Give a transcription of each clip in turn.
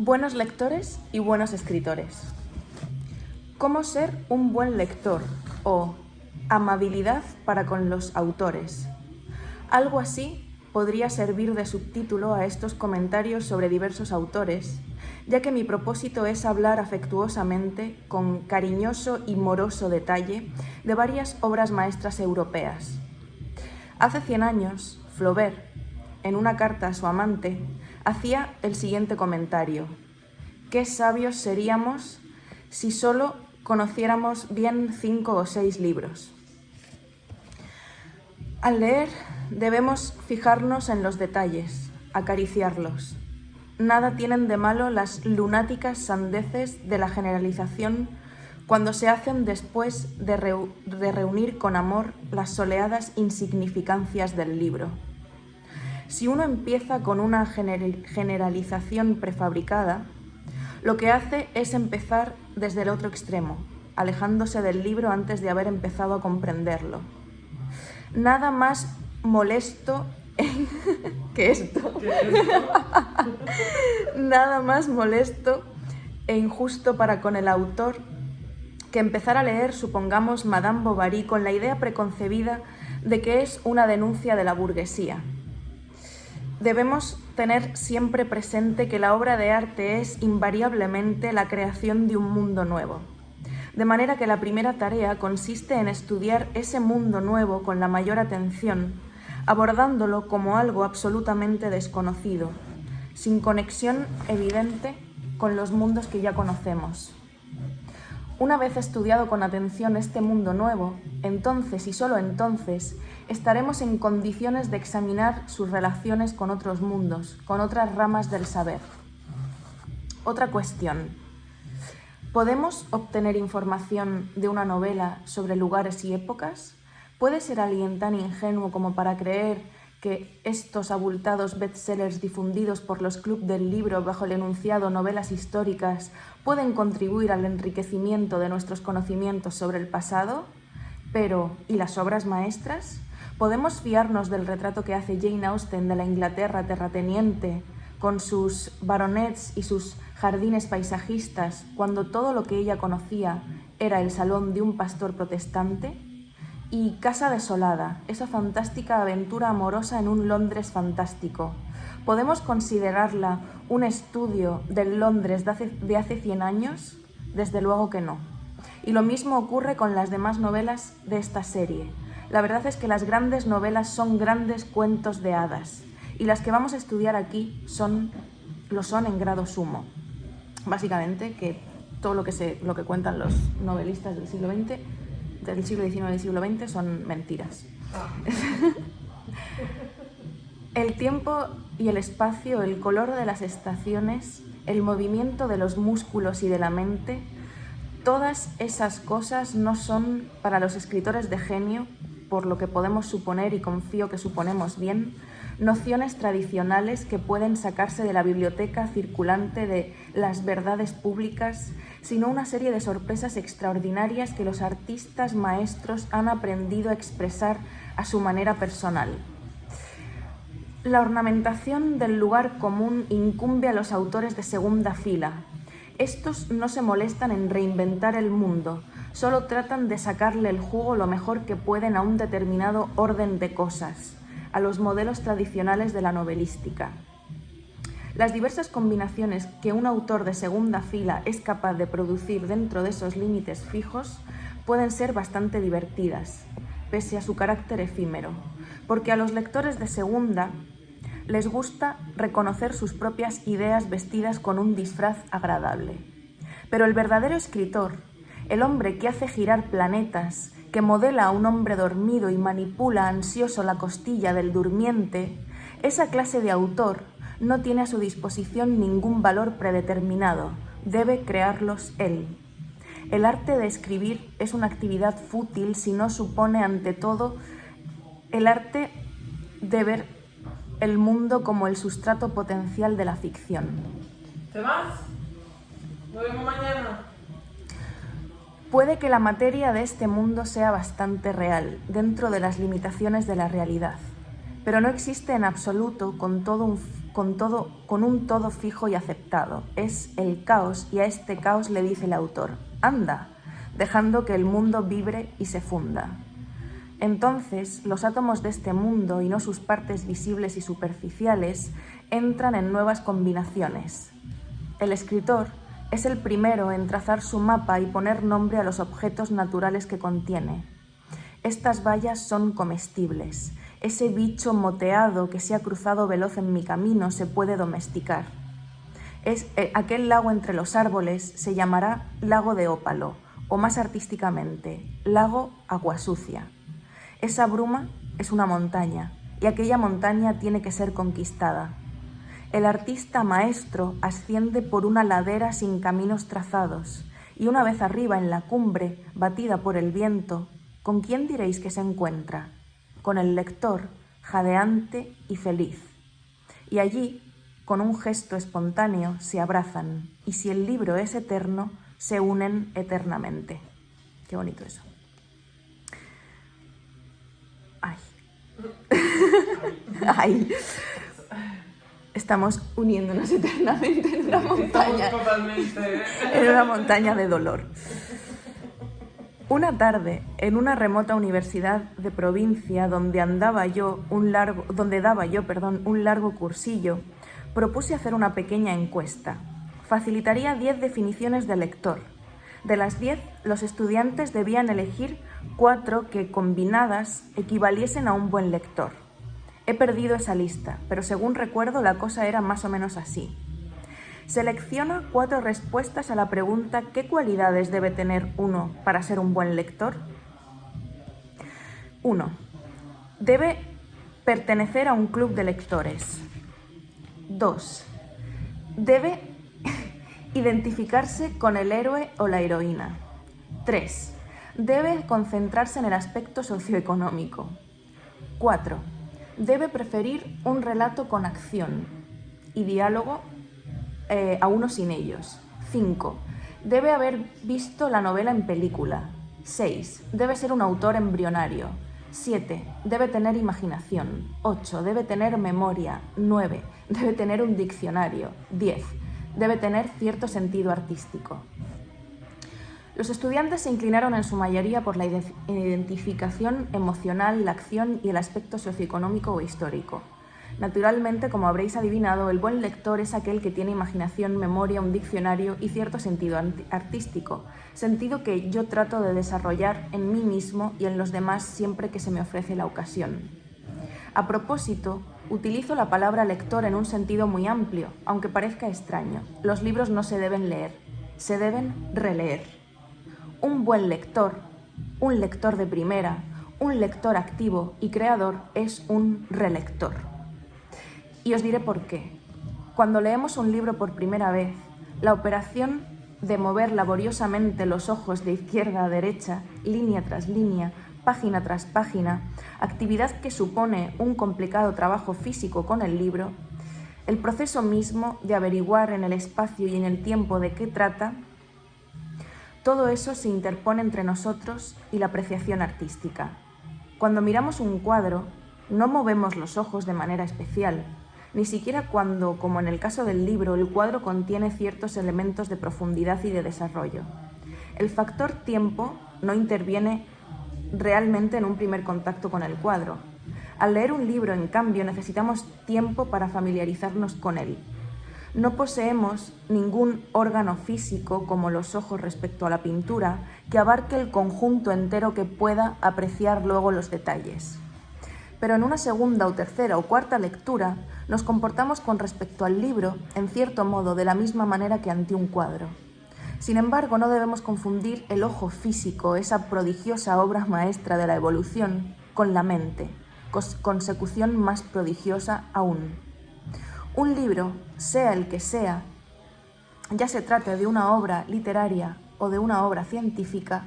Buenos lectores y buenos escritores. ¿Cómo ser un buen lector? O amabilidad para con los autores. Algo así podría servir de subtítulo a estos comentarios sobre diversos autores, ya que mi propósito es hablar afectuosamente, con cariñoso y moroso detalle, de varias obras maestras europeas. Hace 100 años, Flaubert, en una carta a su amante, hacía el siguiente comentario: «Qué sabios seríamos si solo conociéramos bien 5 o 6 libros». Al leer, debemos fijarnos en los detalles, acariciarlos. Nada tienen de malo las lunáticas sandeces de la generalización cuando se hacen después de reunir con amor las soleadas insignificancias del libro. Si uno empieza con una generalización prefabricada, lo que hace es empezar desde el otro extremo, alejándose del libro antes de haber empezado a comprenderlo. Nada más molesto que esto. Nada más molesto e injusto para con el autor que empezar a leer, supongamos, Madame Bovary con la idea preconcebida de que es una denuncia de la burguesía. Debemos tener siempre presente que la obra de arte es invariablemente la creación de un mundo nuevo. De manera que la primera tarea consiste en estudiar ese mundo nuevo con la mayor atención, abordándolo como algo absolutamente desconocido, sin conexión evidente con los mundos que ya conocemos. Una vez estudiado con atención este mundo nuevo, entonces y solo entonces estaremos en condiciones de examinar sus relaciones con otros mundos, con otras ramas del saber. Otra cuestión: ¿podemos obtener información de una novela sobre lugares y épocas? ¿Puede ser alguien tan ingenuo como para creer que estos abultados bestsellers difundidos por los clubs del libro bajo el enunciado novelas históricas pueden contribuir al enriquecimiento de nuestros conocimientos sobre el pasado? Pero, ¿y las obras maestras? ¿Podemos fiarnos del retrato que hace Jane Austen de la Inglaterra terrateniente, con sus baronets y sus jardines paisajistas, cuando todo lo que ella conocía era el salón de un pastor protestante? Y Casa desolada, esa fantástica aventura amorosa en un Londres fantástico, ¿podemos considerarla un estudio del Londres de hace 100 años? Desde luego que no. Y lo mismo ocurre con las demás novelas de esta serie. La verdad es que las grandes novelas son grandes cuentos de hadas, y las que vamos a estudiar aquí lo son en grado sumo. Básicamente, que todo lo que cuentan los novelistas del siglo XIX y siglo XX son mentiras. El tiempo y el espacio, el color de las estaciones, el movimiento de los músculos y de la mente, todas esas cosas no son para los escritores de genio, por lo que podemos suponer, y confío que suponemos bien, nociones tradicionales que pueden sacarse de la biblioteca circulante de las verdades públicas, sino una serie de sorpresas extraordinarias que los artistas maestros han aprendido a expresar a su manera personal. La ornamentación del lugar común incumbe a los autores de segunda fila. Estos no se molestan en reinventar el mundo, solo tratan de sacarle el jugo lo mejor que pueden a un determinado orden de cosas, a los modelos tradicionales de la novelística. Las diversas combinaciones que un autor de segunda fila es capaz de producir dentro de esos límites fijos pueden ser bastante divertidas, pese a su carácter efímero, porque a los lectores de segunda les gusta reconocer sus propias ideas vestidas con un disfraz agradable. Pero el verdadero escritor, el hombre que hace girar planetas, que modela a un hombre dormido y manipula ansioso la costilla del durmiente, esa clase de autor no tiene a su disposición ningún valor predeterminado, debe crearlos él. El arte de escribir es una actividad fútil si no supone ante todo el arte de ver el mundo como el sustrato potencial de la ficción. ¿Te vas? Nos vemos mañana. Puede que la materia de este mundo sea bastante real, dentro de las limitaciones de la realidad, pero no existe en absoluto con todo con un todo fijo y aceptado. Es el caos, y a este caos le dice el autor: anda, dejando que el mundo vibre y se funda. Entonces, los átomos de este mundo, y no sus partes visibles y superficiales, entran en nuevas combinaciones. El escritor es el primero en trazar su mapa y poner nombre a los objetos naturales que contiene. Estas bayas son comestibles. Ese bicho moteado que se ha cruzado veloz en mi camino se puede domesticar. Aquel lago entre los árboles se llamará lago de ópalo, o más artísticamente, lago agua sucia. Esa bruma es una montaña, y aquella montaña tiene que ser conquistada. El artista maestro asciende por una ladera sin caminos trazados, y una vez arriba en la cumbre, batida por el viento, ¿con quién diréis que se encuentra? Con el lector, jadeante y feliz. Y allí, con un gesto espontáneo, se abrazan, y si el libro es eterno, se unen eternamente. Qué bonito eso. Ay. Ay. Estamos uniéndonos eternamente en una montaña. Estamos totalmente... En una montaña de dolor. Una tarde, en una remota universidad de provincia donde daba yo un largo cursillo, propuse hacer una pequeña encuesta. Facilitaría 10 definiciones de lector. De las 10, los estudiantes debían elegir 4 que, combinadas, equivaliesen a un buen lector. He perdido esa lista, pero según recuerdo la cosa era más o menos así. Selecciona 4 respuestas a la pregunta ¿qué cualidades debe tener uno para ser un buen lector? 1. Debe pertenecer a un club de lectores. 2. Debe identificarse con el héroe o la heroína. 3. Debe concentrarse en el aspecto socioeconómico. 4. Debe preferir un relato con acción y diálogo a uno sin ellos. 5. Debe haber visto la novela en película. 6. Debe ser un autor embrionario. 7. Debe tener imaginación. 8. Debe tener memoria. 9. Debe tener un diccionario. 10. Debe tener cierto sentido artístico. Los estudiantes se inclinaron en su mayoría por la identificación emocional, la acción y el aspecto socioeconómico o histórico. Naturalmente, como habréis adivinado, el buen lector es aquel que tiene imaginación, memoria, un diccionario y cierto sentido artístico, sentido que yo trato de desarrollar en mí mismo y en los demás siempre que se me ofrece la ocasión. A propósito, utilizo la palabra lector en un sentido muy amplio, aunque parezca extraño. Los libros no se deben leer, se deben releer. Un buen lector, un lector de primera, un lector activo y creador es un relector. Y os diré por qué. Cuando leemos un libro por primera vez, la operación de mover laboriosamente los ojos de izquierda a derecha, línea tras línea, página tras página, actividad que supone un complicado trabajo físico con el libro, el proceso mismo de averiguar en el espacio y en el tiempo de qué trata, todo eso se interpone entre nosotros y la apreciación artística. Cuando miramos un cuadro, no movemos los ojos de manera especial, ni siquiera cuando, como en el caso del libro, el cuadro contiene ciertos elementos de profundidad y de desarrollo. El factor tiempo no interviene realmente en un primer contacto con el cuadro. Al leer un libro, en cambio, necesitamos tiempo para familiarizarnos con él. No poseemos ningún órgano físico, como los ojos respecto a la pintura, que abarque el conjunto entero que pueda apreciar luego los detalles. Pero en una segunda o tercera o cuarta lectura nos comportamos con respecto al libro, en cierto modo, de la misma manera que ante un cuadro. Sin embargo, no debemos confundir el ojo físico, esa prodigiosa obra maestra de la evolución, con la mente, consecución más prodigiosa aún. Un libro, sea el que sea, ya se trate de una obra literaria o de una obra científica,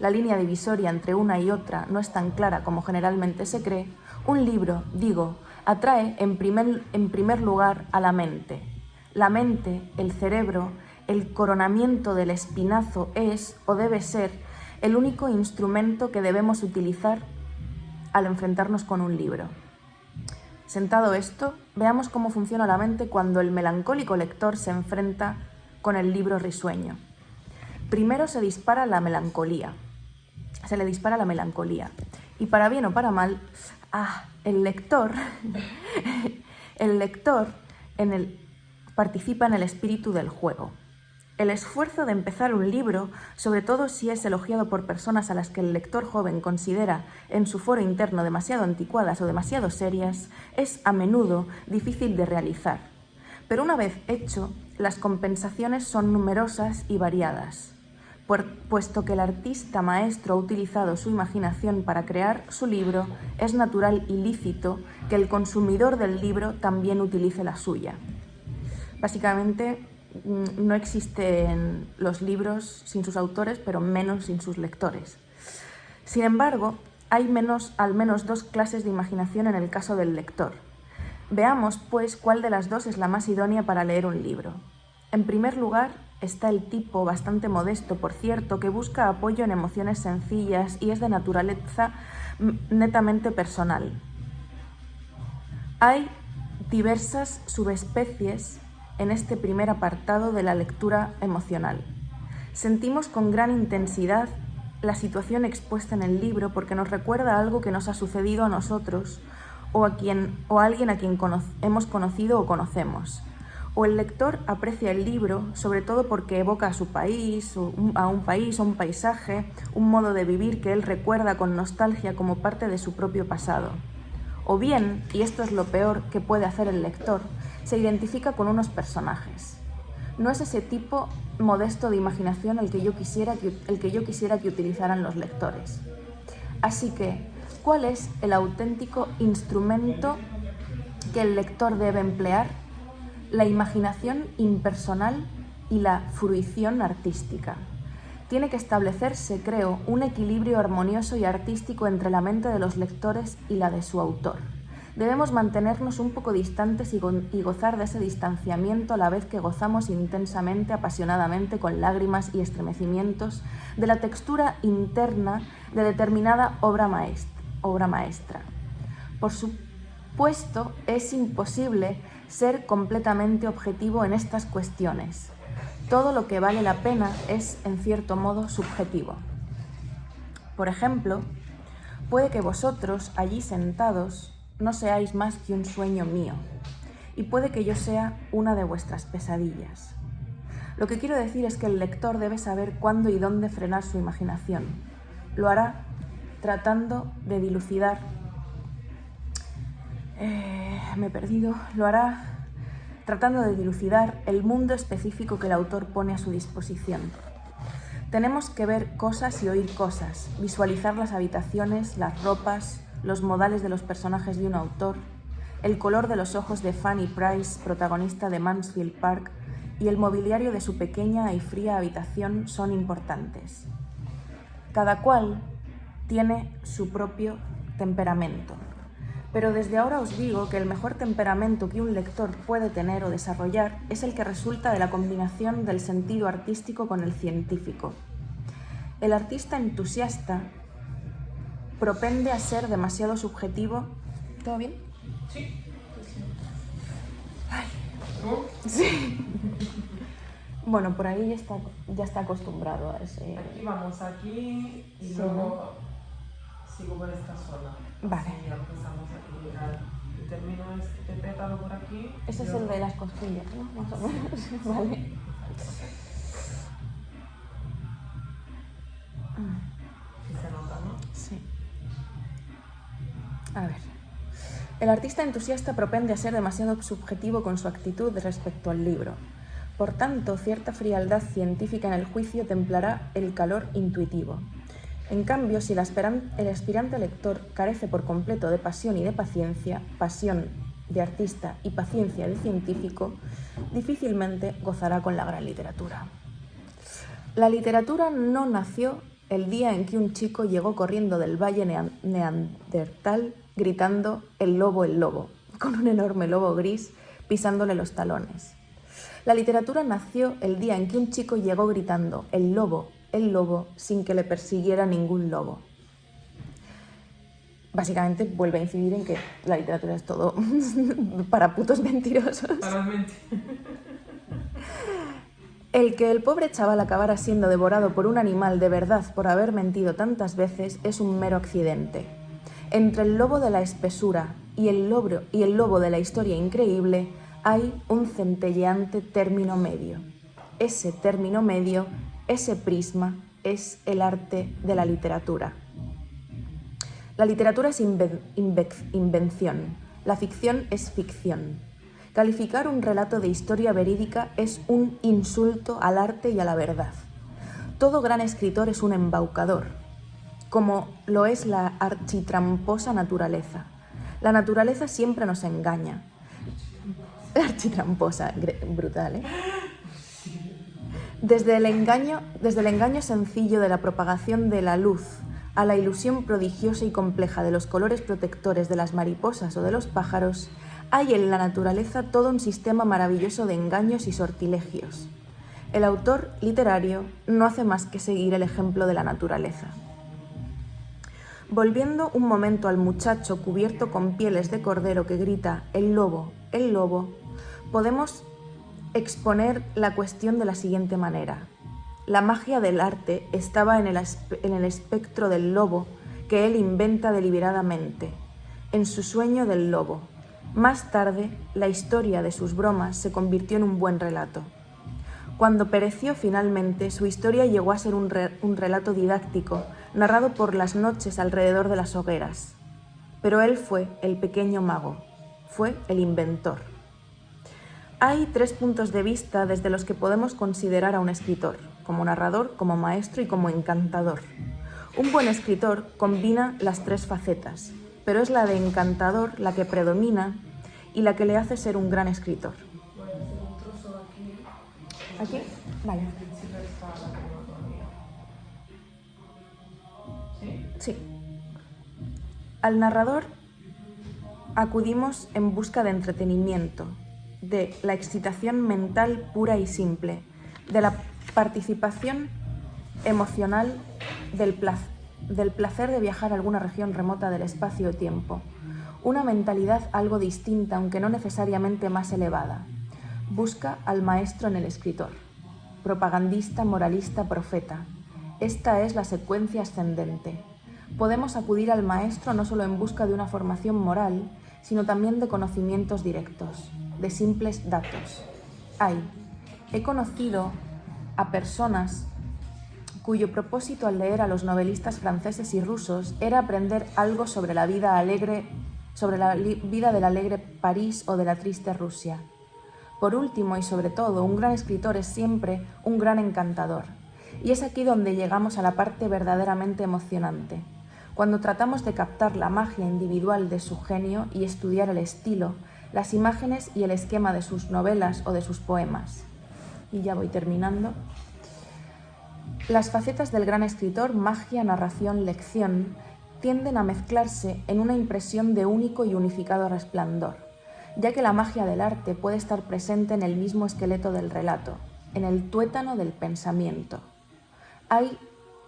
la línea divisoria entre una y otra no es tan clara como generalmente se cree. Un libro, digo, atrae en primer lugar a la mente. La mente, el cerebro, el coronamiento del espinazo es, o debe ser, el único instrumento que debemos utilizar al enfrentarnos con un libro. Sentado esto, veamos cómo funciona la mente cuando el melancólico lector se enfrenta con el libro risueño. Primero se le dispara la melancolía. Y para bien o para mal, el lector participa en el espíritu del juego. El esfuerzo de empezar un libro, sobre todo si es elogiado por personas a las que el lector joven considera en su foro interno demasiado anticuadas o demasiado serias, es a menudo difícil de realizar. Pero una vez hecho, las compensaciones son numerosas y variadas, puesto que el artista maestro ha utilizado su imaginación para crear su libro, es natural y lícito que el consumidor del libro también utilice la suya. Básicamente, no existen los libros sin sus autores, pero menos sin sus lectores. Sin embargo, hay al menos dos clases de imaginación en el caso del lector. Veamos, pues, cuál de las dos es la más idónea para leer un libro. En primer lugar, está el tipo, bastante modesto, por cierto, que busca apoyo en emociones sencillas y es de naturaleza netamente personal. Hay diversas subespecies en este primer apartado de la lectura emocional. Sentimos con gran intensidad la situación expuesta en el libro porque nos recuerda algo que nos ha sucedido a nosotros o a alguien a quien hemos conocido o conocemos. O el lector aprecia el libro, sobre todo porque evoca a su país, a un país o un paisaje, un modo de vivir que él recuerda con nostalgia como parte de su propio pasado. O bien, y esto es lo peor que puede hacer el lector, se identifica con unos personajes. No es ese tipo modesto de imaginación el que yo quisiera que utilizaran los lectores. Así que, ¿cuál es el auténtico instrumento que el lector debe emplear? La imaginación impersonal y la fruición artística. Tiene que establecerse, creo, un equilibrio armonioso y artístico entre la mente de los lectores y la de su autor. Debemos mantenernos un poco distantes y gozar de ese distanciamiento a la vez que gozamos intensamente, apasionadamente, con lágrimas y estremecimientos, de la textura interna de determinada obra maestra. Por supuesto, es imposible ser completamente objetivo en estas cuestiones. Todo lo que vale la pena es, en cierto modo, subjetivo. Por ejemplo, puede que vosotros, allí sentados, no seáis más que un sueño mío, y puede que yo sea una de vuestras pesadillas. Lo que quiero decir es que el lector debe saber cuándo y dónde frenar su imaginación. Lo hará tratando de dilucidar. Tratando de dilucidar el mundo específico que el autor pone a su disposición. Tenemos que ver cosas y oír cosas, visualizar las habitaciones, las ropas, los modales de los personajes de un autor, el color de los ojos de Fanny Price, protagonista de Mansfield Park, y el mobiliario de su pequeña y fría habitación son importantes. Cada cual tiene su propio temperamento. Pero desde ahora os digo que el mejor temperamento que un lector puede tener o desarrollar es el que resulta de la combinación del sentido artístico con el científico. El artista entusiasta propende a ser demasiado subjetivo. ¿Todo bien? Sí. Ay. ¿Tú? Sí. Bueno, por ahí ya está acostumbrado a ese... Aquí vamos, aquí y Sí, luego sigo por esta zona. Vale. Y ya empezamos aquí. Y termino este pétalo por aquí. Ese es el de las costillas, ¿no? Más o menos. Vale. Sí se nota, ¿no? Sí. A ver. El artista entusiasta propende a ser demasiado subjetivo con su actitud respecto al libro. Por tanto, cierta frialdad científica en el juicio templará el calor intuitivo. En cambio, si el aspirante lector carece por completo de pasión y de paciencia, pasión de artista y paciencia de científico, difícilmente gozará con la gran literatura. La literatura no nació el día en que un chico llegó corriendo del valle neandertal gritando el lobo, con un enorme lobo gris pisándole los talones. La literatura nació el día en que un chico llegó gritando el lobo, sin que le persiguiera ningún lobo. básicamente vuelve a incidir en que la literatura es todo para putos mentirosos. Totalmente. El que el pobre chaval acabara siendo devorado por un animal de verdad por haber mentido tantas veces es un mero accidente. Entre el lobo de la espesura y el lobo de la historia increíble hay un centelleante término medio. Ese término medio, ese prisma, es el arte de la literatura. La literatura es invención, la ficción es ficción. Calificar un relato de historia verídica es un insulto al arte y a la verdad. Todo gran escritor es un embaucador, como lo es la architramposa naturaleza. La naturaleza siempre nos engaña. Architramposa, brutal, ¿eh? Desde el engaño sencillo de la propagación de la luz a la ilusión prodigiosa y compleja de los colores protectores de las mariposas o de los pájaros, hay en la naturaleza todo un sistema maravilloso de engaños y sortilegios. El autor literario no hace más que seguir el ejemplo de la naturaleza. Volviendo un momento al muchacho cubierto con pieles de cordero que grita «El lobo, podemos exponer la cuestión de la siguiente manera. La magia del arte estaba en el espectro del lobo que él inventa deliberadamente, en su sueño del lobo. Más tarde, la historia de sus bromas se convirtió en un buen relato. Cuando pereció finalmente, su historia llegó a ser un relato didáctico, narrado por las noches alrededor de las hogueras. Pero él fue el pequeño mago, fue el inventor. Hay 3 puntos de vista desde los que podemos considerar a un escritor, como narrador, como maestro y como encantador. Un buen escritor combina las 3 facetas, pero es la de encantador la que predomina y la que le hace ser un gran escritor. Voy a hacer un trozo aquí. ¿Aquí? Vale. ¿Sí? Sí. Al narrador acudimos en busca de entretenimiento, de la excitación mental pura y simple, de la participación emocional, del placer de viajar a alguna región remota del espacio-tiempo. Una mentalidad algo distinta, aunque no necesariamente más elevada. Busca al maestro en el escritor. Propagandista, moralista, profeta. Esta es la secuencia ascendente. Podemos acudir al maestro no solo en busca de una formación moral, sino también de conocimientos directos, de simples datos. He conocido a personas cuyo propósito al leer a los novelistas franceses y rusos era aprender algo sobre la vida alegre, sobre la vida del alegre París o de la triste Rusia. Por último y sobre todo, un gran escritor es siempre un gran encantador. Y es aquí donde llegamos a la parte verdaderamente emocionante. Cuando tratamos de captar la magia individual de su genio y estudiar el estilo, las imágenes y el esquema de sus novelas o de sus poemas. Y ya voy terminando. Las facetas del gran escritor, magia, narración, lección, tienden a mezclarse en una impresión de único y unificado resplandor, ya que la magia del arte puede estar presente en el mismo esqueleto del relato, en el tuétano del pensamiento. Hay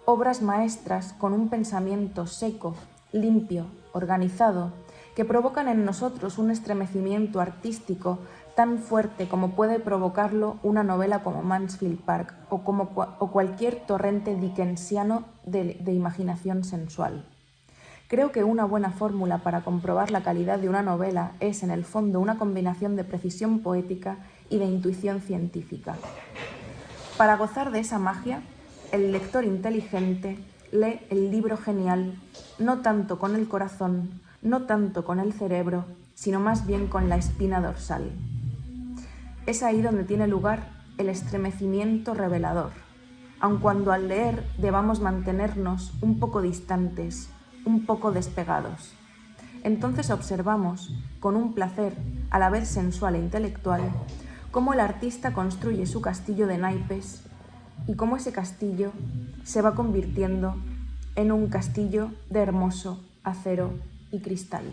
obras maestras con un pensamiento seco, limpio, organizado, que provocan en nosotros un estremecimiento artístico tan fuerte como puede provocarlo una novela como Mansfield Park o cualquier torrente dickensiano de imaginación sensual. Creo que una buena fórmula para comprobar la calidad de una novela es, en el fondo, una combinación de precisión poética y de intuición científica. Para gozar de esa magia, el lector inteligente lee el libro genial, no tanto con el corazón, no tanto con el cerebro, sino más bien con la espina dorsal. Es ahí donde tiene lugar el estremecimiento revelador, aun cuando al leer debamos mantenernos un poco distantes, un poco despegados. Entonces observamos, con un placer a la vez sensual e intelectual, cómo el artista construye su castillo de naipes y cómo ese castillo se va convirtiendo en un castillo de hermoso acero y cristal.